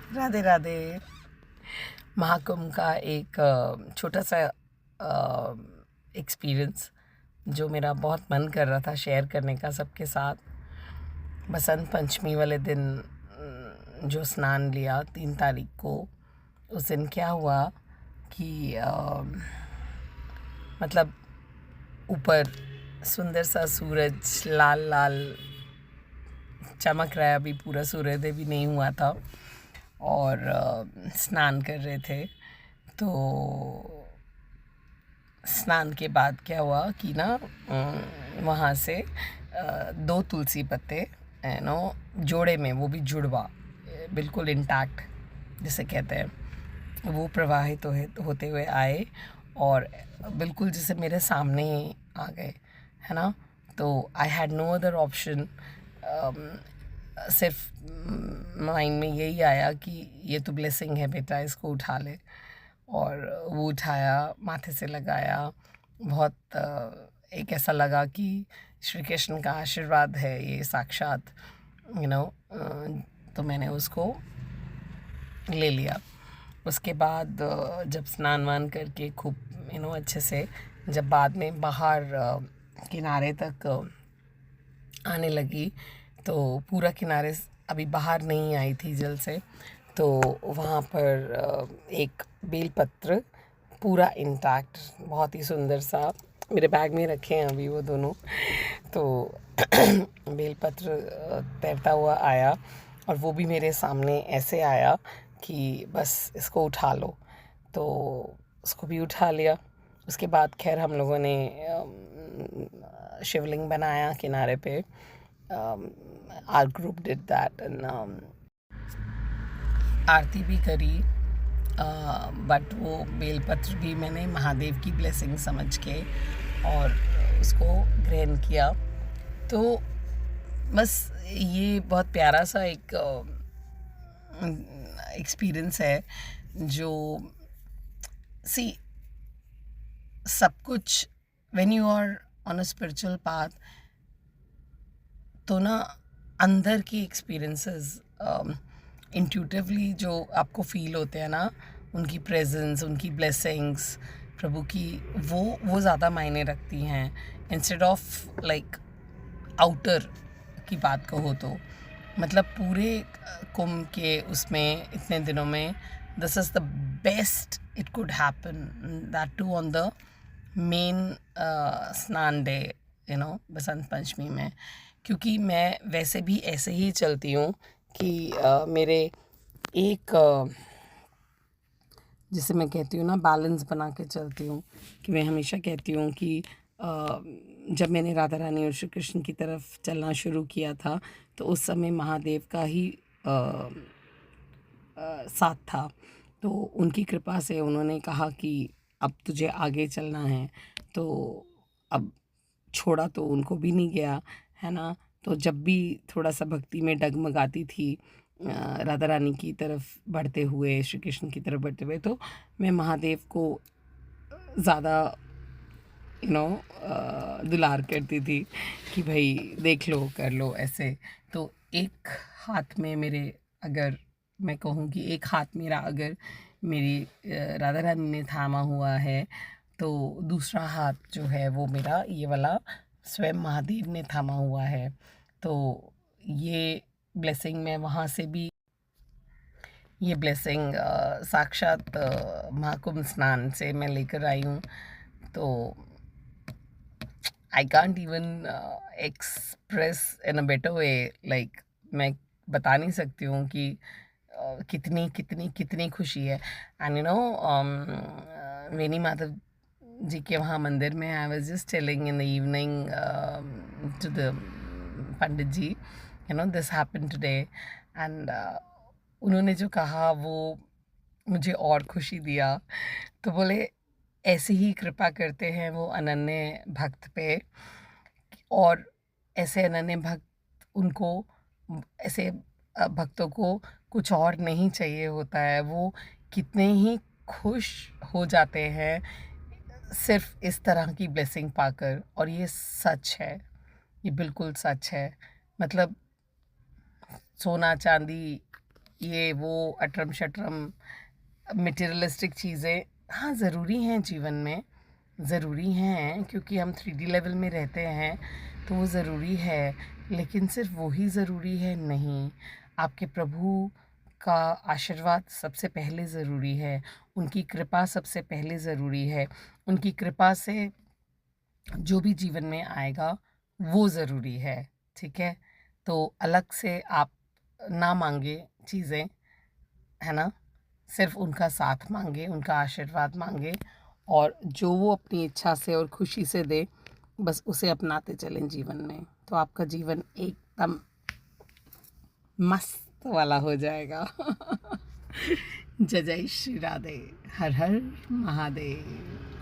राधे राधे। महाकुंभ का एक छोटा सा एक्सपीरियंस जो मेरा बहुत मन कर रहा था शेयर करने का सबके साथ। बसंत पंचमी वाले दिन जो स्नान लिया 3 तारीख को, उस दिन क्या हुआ कि मतलब ऊपर सुंदर सा सूरज लाल लाल चमक रहा है। अभी पूरा सूर्योदय भी नहीं हुआ था और स्नान कर रहे थे। तो स्नान के बाद क्या हुआ कि ना वहाँ से 2 तुलसी पत्ते जोड़े में, वो भी जुड़वा, बिल्कुल इंटैक्ट जिसे कहते हैं, वो प्रवाहित होते हुए आए और बिल्कुल जैसे मेरे सामने ही आ गए, है ना। तो I had no other option. सिर्फ माइंड में यही आया कि ये तो ब्लेसिंग है बेटा, इसको उठा ले। और वो उठाया, माथे से लगाया। बहुत एक ऐसा लगा कि श्री कृष्ण का आशीर्वाद है ये साक्षात, यू नो। तो मैंने उसको ले लिया। उसके बाद जब स्नान वान करके खूब अच्छे से, जब बाद में बाहर किनारे तक आने लगी, तो पूरा किनारे अभी बाहर नहीं आई थी जल से। तो वहाँ पर एक बेलपत्र पूरा इंटैक्ट, बहुत ही सुंदर सा, मेरे बैग में रखे हैं अभी वो दोनों। तो बेलपत्र तैरता हुआ आया और वो भी मेरे सामने ऐसे आया कि बस इसको उठा लो। तो उसको भी उठा लिया। उसके बाद खैर हम लोगों ने शिवलिंग बनाया किनारे पे। Our group did that and aarti भी करी। बट वो बेलपत्र भी मैंने महादेव की ब्लेसिंग समझ के और उसको ग्रहण किया। तो बस ये बहुत प्यारा सा एक एक्सपीरियंस है जो सी सब कुछ when you are on a spiritual path, तो ना अंदर की एक्सपीरियंसेस इंट्यूटिवली जो आपको फील होते हैं ना, उनकी प्रेजेंस, उनकी ब्लेसिंग्स प्रभु की, वो ज़्यादा मायने रखती हैं इंस्टेड ऑफ लाइक आउटर की बात कहो तो। मतलब पूरे कुंभ के उसमें इतने दिनों में this is the best it could happen, that too on the main स्नान डे, बसंत पंचमी में। क्योंकि मैं वैसे भी ऐसे ही चलती हूँ कि मेरे एक जिसे मैं कहती हूँ ना, बैलेंस बना के चलती हूँ। कि मैं हमेशा कहती हूँ कि जब मैंने राधा रानी और श्री कृष्ण की तरफ चलना शुरू किया था, तो उस समय महादेव का ही साथ था। तो उनकी कृपा से उन्होंने कहा कि अब तुझे आगे चलना है। तो अब छोड़ा तो उनको भी नहीं गया, है ना। तो जब भी थोड़ा सा भक्ति में डगमगाती थी राधा रानी की तरफ बढ़ते हुए, श्री कृष्ण की तरफ बढ़ते हुए, तो मैं महादेव को ज़्यादा दुलार करती थी कि भाई देख लो, कर लो ऐसे। तो एक हाथ में मेरे, अगर मैं कहूँ कि एक हाथ मेरा अगर मेरी राधा रानी ने थामा हुआ है, तो दूसरा हाथ जो है वो मेरा ये वाला स्वयं महादेव ने थामा हुआ है। तो ये ब्लेसिंग मैं वहाँ से भी, ये ब्लेसिंग साक्षात महाकुंभ स्नान से मैं लेकर आई हूँ। तो I can't even express in a better way, like मैं बता नहीं सकती हूँ कि कितनी कितनी कितनी खुशी है। एंड वेनी माधव जी के वहाँ मंदिर में, I was just telling in the evening to the pandit ji, this happened today. And उन्होंने जो कहा वो मुझे और खुशी दिया। तो बोले ऐसे ही कृपा करते हैं वो अनन्य भक्त पे, और ऐसे अनन्य भक्त उनको, ऐसे भक्तों को कुछ और नहीं चाहिए होता है। वो कितने ही खुश हो जाते हैं सिर्फ इस तरह की ब्लेसिंग पाकर। और ये सच है, ये बिल्कुल सच है। मतलब सोना चांदी ये वो अटरम शटरम मटेरियलिस्टिक चीज़ें हाँ ज़रूरी हैं जीवन में, ज़रूरी हैं क्योंकि हम 3D लेवल में रहते हैं तो वो ज़रूरी है, लेकिन सिर्फ वही ज़रूरी है नहीं, आपके प्रभु का आशीर्वाद सबसे पहले ज़रूरी है, उनकी कृपा सबसे पहले ज़रूरी है, उनकी कृपा से जो भी जीवन में आएगा वो ज़रूरी है, ठीक है? तो अलग से आप ना मांगे चीज़ें, है ना? सिर्फ उनका साथ मांगे, उनका आशीर्वाद मांगे और जो वो अपनी इच्छा से और खुशी से दे बस उसे अपनाते चलें जीवन में, तो आपका जीवन एकदम मस्त वाला हो जाएगा। जय जय श्री राधे, हर हर महादेव।